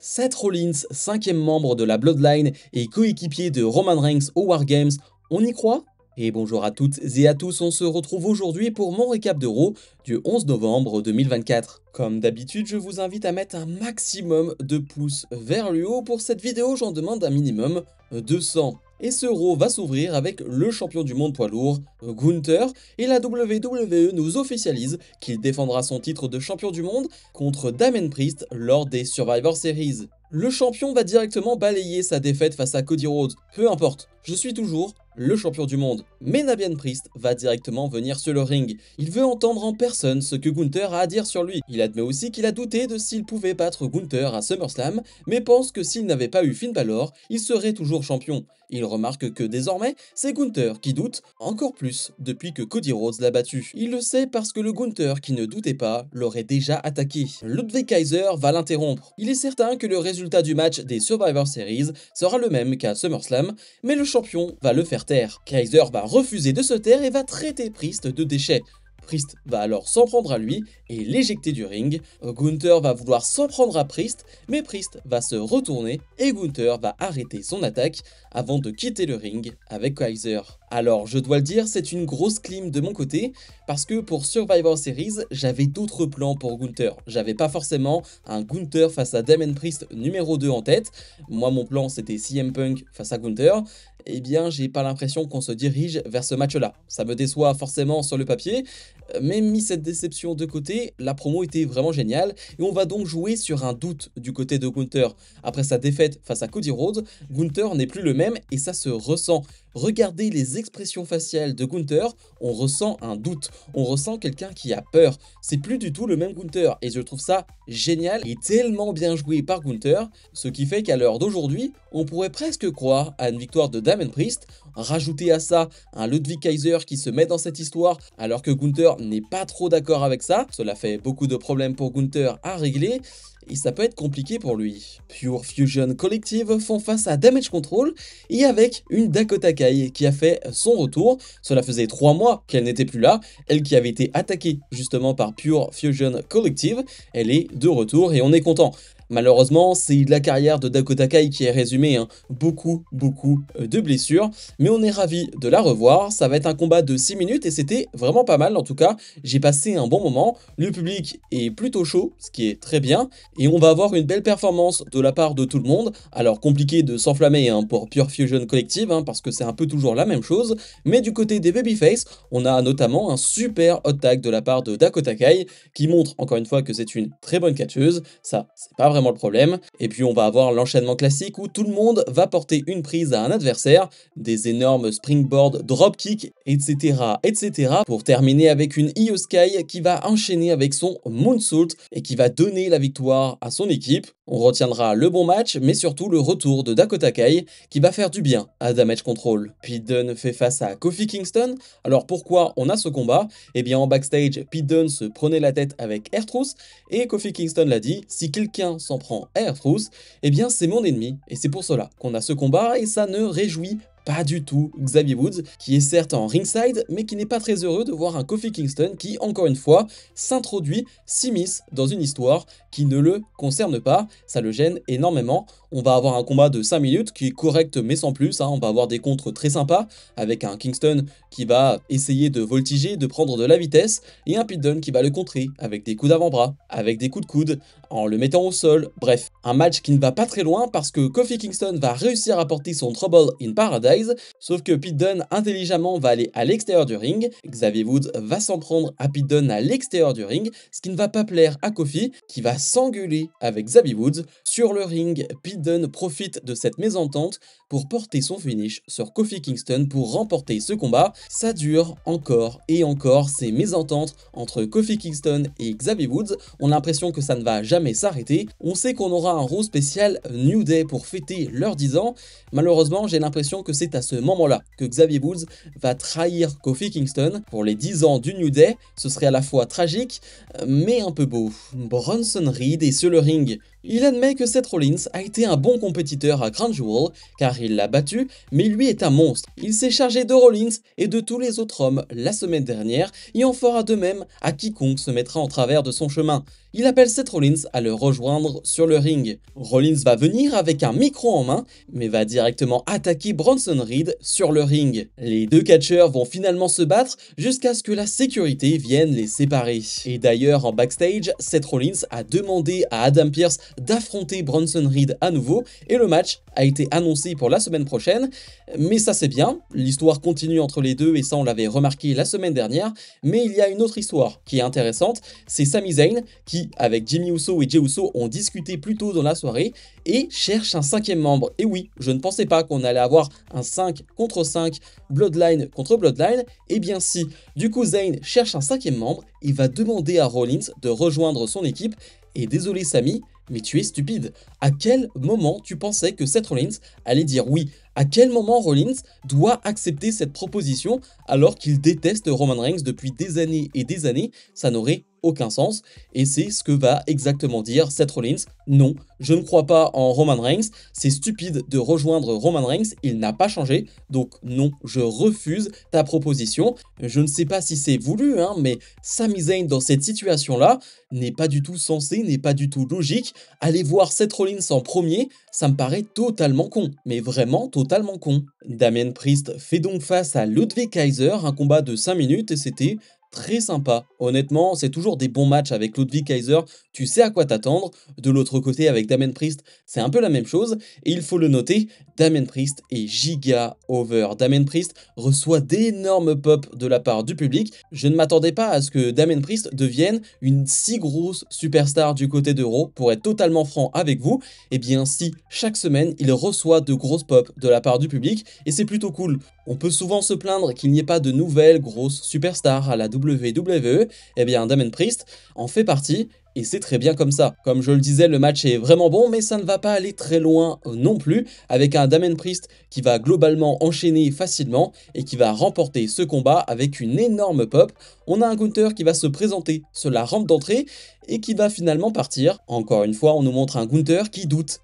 Seth Rollins, cinquième membre de la Bloodline et coéquipier de Roman Reigns au War Games, on y croit? Et bonjour à toutes et à tous, on se retrouve aujourd'hui pour mon récap de Raw du 11 novembre 2024. Comme d'habitude, je vous invite à mettre un maximum de pouces vers le haut. Pour cette vidéo, j'en demande un minimum 200. Et ce Raw va s'ouvrir avec le champion du monde poids lourd, Gunther, et la WWE nous officialise qu'il défendra son titre de champion du monde contre Damien Priest lors des Survivor Series. Le champion va directement balayer sa défaite face à Cody Rhodes, peu importe, je suis toujours le champion du monde. Mais Damien Priest va directement venir sur le ring. Il veut entendre en personne ce que Gunther a à dire sur lui. Il admet aussi qu'il a douté de s'il pouvait battre Gunther à SummerSlam, mais pense que s'il n'avait pas eu Finn Balor, il serait toujours champion. Il remarque que désormais, c'est Gunther qui doute, encore plus depuis que Cody Rhodes l'a battu. Il le sait parce que le Gunther qui ne doutait pas l'aurait déjà attaqué. Ludwig Kaiser va l'interrompre. Il est certain que le résultat du match des Survivor Series sera le même qu'à SummerSlam, mais le champion va le faire taire. Kaiser va refuser de se taire et va traiter Priest de déchet. Priest va alors s'en prendre à lui et l'éjecter du ring. Gunther va vouloir s'en prendre à Priest, mais Priest va se retourner et Gunther va arrêter son attaque avant de quitter le ring avec Kaiser. Alors je dois le dire, c'est une grosse clim de mon côté, parce que pour Survivor Series, j'avais d'autres plans pour Gunther. J'avais pas forcément un Gunther face à Damien Priest numéro 2 en tête. Moi mon plan c'était CM Punk face à Gunther. Eh bien j'ai pas l'impression qu'on se dirige vers ce match-là. Ça me déçoit forcément sur le papier, mais mis cette déception de côté, la promo était vraiment géniale et on va donc jouer sur un doute du côté de Gunther. Après sa défaite face à Cody Rhodes, Gunther n'est plus le même et ça se ressent. Regardez les expressions faciales de Gunther, on ressent un doute, on ressent quelqu'un qui a peur. C'est plus du tout le même Gunther et je trouve ça génial et tellement bien joué par Gunther, ce qui fait qu'à l'heure d'aujourd'hui, on pourrait presque croire à une victoire de Damien Priest. Rajouter à ça un Ludwig Kaiser qui se met dans cette histoire alors que Gunther n'est pas trop d'accord avec ça, cela fait beaucoup de problèmes pour Gunther à régler. Et ça peut être compliqué pour lui. Pure Fusion Collective font face à Damage Control et avec une Dakota Kai qui a fait son retour. Cela faisait 3 mois qu'elle n'était plus là, elle qui avait été attaquée justement par Pure Fusion Collective. Elle est de retour et on est content. Malheureusement, c'est la carrière de Dakota Kai qui est résumée, beaucoup de blessures, mais on est ravis de la revoir. Ça va être un combat de 6 minutes et c'était vraiment pas mal en tout cas. J'ai passé un bon moment, le public est plutôt chaud, ce qui est très bien, et on va avoir une belle performance de la part de tout le monde. Alors compliqué de s'enflammer pour Pure Fusion Collective, parce que c'est un peu toujours la même chose, mais du côté des Babyface, on a notamment un super hot tag de la part de Dakota Kai, qui montre encore une fois que c'est une très bonne catcheuse. Ça, c'est pas vraiment le problème. Et puis on va avoir l'enchaînement classique où tout le monde va porter une prise à un adversaire, des énormes springboard, dropkick, etc. pour terminer avec une Io Sky qui va enchaîner avec son moonsault et qui va donner la victoire à son équipe. On retiendra le bon match, mais surtout le retour de Dakota Kai qui va faire du bien à Damage Control. Pete Dunne fait face à Kofi Kingston. Alors pourquoi on a ce combat? Eh bien en backstage, Pete Dunne se prenait la tête avec R-Truth et Kofi Kingston l'a dit, si quelqu'un s'en prend à R-Truth, eh bien c'est mon ennemi. Et c'est pour cela qu'on a ce combat et ça ne réjouit pas du tout Xavier Woods, qui est certes en ringside, mais qui n'est pas très heureux de voir un Kofi Kingston qui, encore une fois, s'immisce dans une histoire qui ne le concerne pas. Ça le gêne énormément. On va avoir un combat de 5 minutes qui est correct mais sans plus. On va avoir des contres très sympas avec un Kingston qui va essayer de voltiger, de prendre de la vitesse, et un Pete Dunne qui va le contrer avec des coups d'avant-bras, avec des coups de coude, en le mettant au sol. Bref, un match qui ne va pas très loin parce que Kofi Kingston va réussir à porter son Trouble in Paradise, sauf que Pete Dunne intelligemment va aller à l'extérieur du ring. Xavier Woods va s'en prendre à Pete Dunne à l'extérieur du ring, ce qui ne va pas plaire à Kofi, qui va s'engueuler avec Xavier Woods. Sur le ring, Pete Dunne profite de cette mésentente pour porter son finish sur Kofi Kingston pour remporter ce combat. Ça dure encore et encore, ces mésententes entre Kofi Kingston et Xavier Woods. On a l'impression que ça ne va jamais s'arrêter. On sait qu'on aura un Raw spécial New Day pour fêter leurs 10 ans. Malheureusement, j'ai l'impression que c'est à ce moment-là que Xavier Woods va trahir Kofi Kingston. Pour les 10 ans du New Day, ce serait à la fois tragique, mais un peu beau. Bronson Reed est sur le ring. Il admet que Seth Rollins a été un bon compétiteur à Crown Jewel, car il l'a battu, mais lui est un monstre. Il s'est chargé de Rollins et de tous les autres hommes la semaine dernière, et en fera de même à quiconque se mettra en travers de son chemin. il appelle Seth Rollins à le rejoindre sur le ring. Rollins va venir avec un micro en main, mais va directement attaquer Bronson Reed sur le ring. Les deux catcheurs vont finalement se battre jusqu'à ce que la sécurité vienne les séparer. Et d'ailleurs, en backstage, Seth Rollins a demandé à Adam Pearce d'affronter Bronson Reed à nouveau, et le match a été annoncé pour la semaine prochaine. Mais ça c'est bien, l'histoire continue entre les deux et ça on l'avait remarqué la semaine dernière, mais il y a une autre histoire qui est intéressante, c'est Sami Zayn qui, avec Jimmy Uso et Jey Uso, ont discuté plus tôt dans la soirée et cherche un cinquième membre. Et oui, je ne pensais pas qu'on allait avoir un 5 contre 5, Bloodline contre Bloodline, et bien si. Du coup Zayn cherche un cinquième membre, il va demander à Rollins de rejoindre son équipe, et désolé Sami, mais tu es stupide. À quel moment tu pensais que Seth Rollins allait dire oui? À quel moment Rollins doit accepter cette proposition alors qu'il déteste Roman Reigns depuis des années et des années? Ça n'aurait aucun sens. Et c'est ce que va exactement dire Seth Rollins. Non, je ne crois pas en Roman Reigns. C'est stupide de rejoindre Roman Reigns. Il n'a pas changé. Donc non, je refuse ta proposition. Je ne sais pas si c'est voulu, hein, mais Sami Zayn dans cette situation-là n'est pas du tout sensé, n'est pas du tout logique. Aller voir Seth Rollins en premier, ça me paraît totalement con, mais vraiment totalement con. Damien Priest fait donc face à Ludwig Kaiser, un combat de 5 minutes et c'était très sympa. Honnêtement, c'est toujours des bons matchs avec Ludwig Kaiser, tu sais à quoi t'attendre. De l'autre côté, avec Damien Priest, c'est un peu la même chose. Et il faut le noter, Damien Priest est giga over. Damien Priest reçoit d'énormes pop de la part du public. Je ne m'attendais pas à ce que Damien Priest devienne une si grosse superstar du côté de Raw. Pour être totalement franc avec vous, eh bien si chaque semaine il reçoit de grosses pop de la part du public et c'est plutôt cool. On peut souvent se plaindre qu'il n'y ait pas de nouvelles grosses superstars à la WWE, eh bien Damien Priest en fait partie. Et c'est très bien comme ça. Comme je le disais, le match est vraiment bon, mais ça ne va pas aller très loin non plus, avec un Damien Priest qui va globalement enchaîner facilement et qui va remporter ce combat avec une énorme pop. On a un Gunther qui va se présenter sur la rampe d'entrée et qui va finalement partir. Encore une fois, on nous montre un Gunther qui doute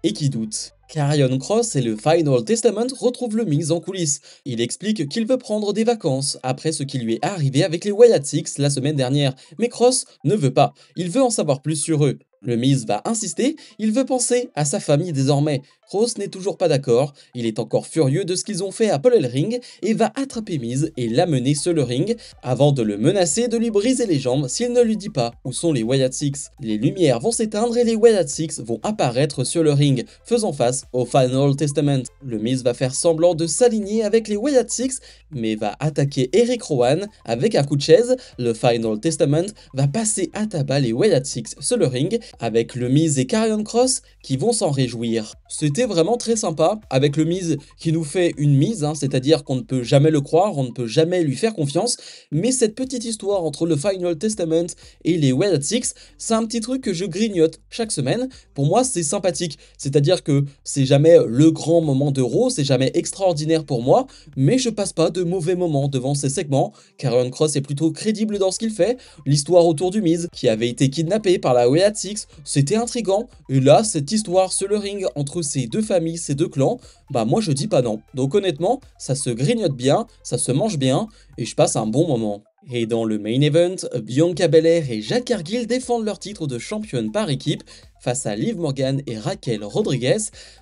et qui doute. Karrion Kross et le Final Testament retrouvent le Miz en coulisses. Il explique qu'il veut prendre des vacances après ce qui lui est arrivé avec les Wyatt Six la semaine dernière, mais Kross ne veut pas, il veut en savoir plus sur eux. Le Miz va insister, il veut penser à sa famille désormais. Kross n'est toujours pas d'accord, il est encore furieux de ce qu'ils ont fait à Paul Ellering et va attraper Miz et l'amener sur le ring avant de le menacer de lui briser les jambes s'il ne lui dit pas où sont les Wyatt Six. Les lumières vont s'éteindre et les Wyatt Six vont apparaître sur le ring, faisant face au Final Testament. Le Miz va faire semblant de s'aligner avec les Wyatt Six, mais va attaquer Eric Rowan avec un coup de chaise. Le Final Testament va passer à tabac les Wyatt Six sur le ring, avec le Miz et Karrion Kross qui vont s'en réjouir. C'était vraiment très sympa, avec le Miz qui nous fait une mise, hein, c'est-à-dire qu'on ne peut jamais le croire, on ne peut jamais lui faire confiance, mais cette petite histoire entre le Final Testament et les Wyatt Six, c'est un petit truc que je grignote chaque semaine. Pour moi, c'est sympathique, c'est-à-dire que c'est jamais le grand moment d'Euro, c'est jamais extraordinaire pour moi, mais je passe pas de mauvais moments devant ces segments. Karrion Kross est plutôt crédible dans ce qu'il fait, l'histoire autour du Miz, qui avait été kidnappé par la Wyatt Six, c'était intriguant, et là, cette histoire sur le ring entre ces deux familles, ces deux clans, bah moi je dis pas non. Donc honnêtement, ça se grignote bien, ça se mange bien, et je passe un bon moment. Et dans le main event, Bianca Belair et Jade Cargill défendent leur titre de championne par équipe face à Liv Morgan et Raquel Rodriguez.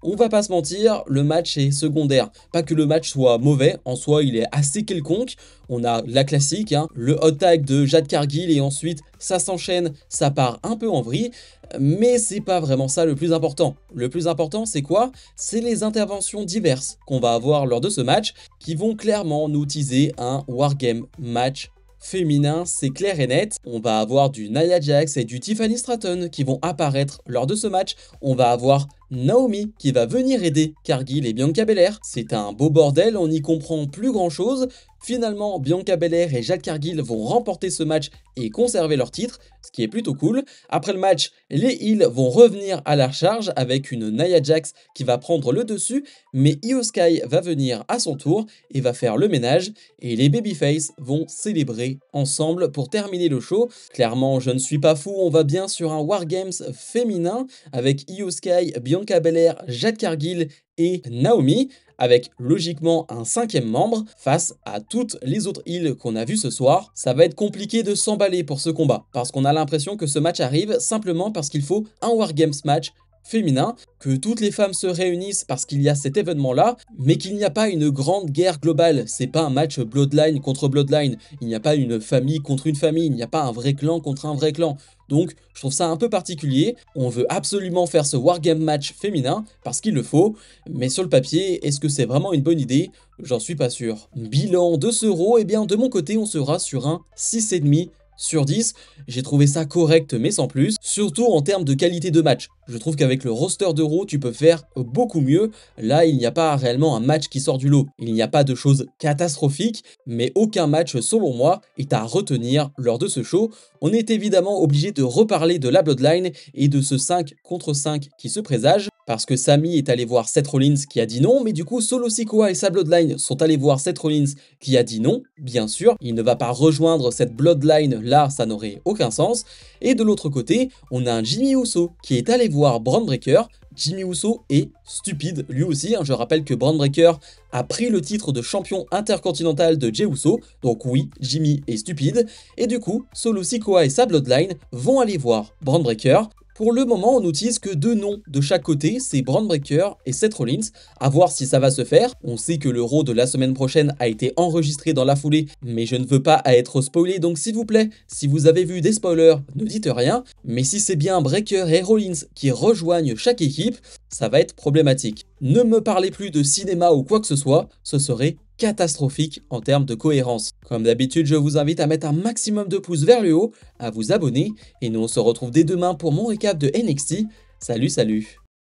On va pas se mentir, le match est secondaire. Pas que le match soit mauvais, en soi il est assez quelconque. On a la classique, hein, le hot tag de Jade Cargill et ensuite ça s'enchaîne, ça part un peu en vrille. Mais c'est pas vraiment ça le plus important. Le plus important c'est quoi? C'est les interventions diverses qu'on va avoir lors de ce match qui vont clairement nous teaser un Wargame match féminin, c'est clair et net. On va avoir du Nia Jax et du Tiffany Stratton qui vont apparaître lors de ce match. On va avoir Naomi qui va venir aider Cargill et Bianca Belair. C'est un beau bordel, on n'y comprend plus grand chose. Finalement, Bianca Belair et Jade Cargill vont remporter ce match et conserver leur titre, ce qui est plutôt cool. Après le match, les Heels vont revenir à la charge avec une Nia Jax qui va prendre le dessus, mais Io Sky va venir à son tour et va faire le ménage, et les Babyface vont célébrer ensemble pour terminer le show. Clairement, je ne suis pas fou, on va bien sur un Wargames féminin avec Io Sky, Bianca Belair, Jade Cargill et Naomi, avec logiquement un 5e membre face à toutes les autres heals qu'on a vues ce soir. Ça va être compliqué de s'emballer pour ce combat, parce qu'on a l'impression que ce match arrive simplement parce qu'il faut un Wargames match féminin, que toutes les femmes se réunissent parce qu'il y a cet événement-là, mais qu'il n'y a pas une grande guerre globale. C'est pas un match Bloodline contre Bloodline, il n'y a pas une famille contre une famille, il n'y a pas un vrai clan contre un vrai clan. Donc je trouve ça un peu particulier, on veut absolument faire ce Wargame match féminin, parce qu'il le faut, mais sur le papier, est-ce que c'est vraiment une bonne idée? J'en suis pas sûr. Bilan de ce Raw, eh bien de mon côté on sera sur un 6,5 sur 10, j'ai trouvé ça correct mais sans plus, surtout en termes de qualité de match. Je trouve qu'avec le roster de Raw, tu peux faire beaucoup mieux. Là, il n'y a pas réellement un match qui sort du lot. Il n'y a pas de choses catastrophiques, mais aucun match, selon moi, est à retenir lors de ce show. On est évidemment obligé de reparler de la Bloodline et de ce 5 contre 5 qui se présage, parce que Sami est allé voir Seth Rollins qui a dit non, mais du coup Solo Sikoa et sa Bloodline sont allés voir Seth Rollins qui a dit non, bien sûr, il ne va pas rejoindre cette Bloodline là, ça n'aurait aucun sens. Et de l'autre côté, on a un Jimmy Uso qui est allé voir Bron Breakker. Jimmy Uso est stupide lui aussi, je rappelle que Bron Breakker a pris le titre de champion intercontinental de Jey Uso, donc oui, Jimmy est stupide, et du coup, Solo Sikoa et sa Bloodline vont aller voir Bron Breakker. Pour le moment, on n'utilise que 2 noms de chaque côté, c'est Bron Breakker et Seth Rollins, à voir si ça va se faire. On sait que le Raw de la semaine prochaine a été enregistré dans la foulée, mais je ne veux pas être spoilé, donc s'il vous plaît, si vous avez vu des spoilers, ne dites rien. Mais si c'est bien Breakker et Rollins qui rejoignent chaque équipe, ça va être problématique. Ne me parlez plus de cinéma ou quoi que ce soit, ce serait catastrophique en termes de cohérence. Comme d'habitude, je vous invite à mettre un maximum de pouces vers le haut, à vous abonner, et nous on se retrouve dès demain pour mon récap de NXT. Salut, salut!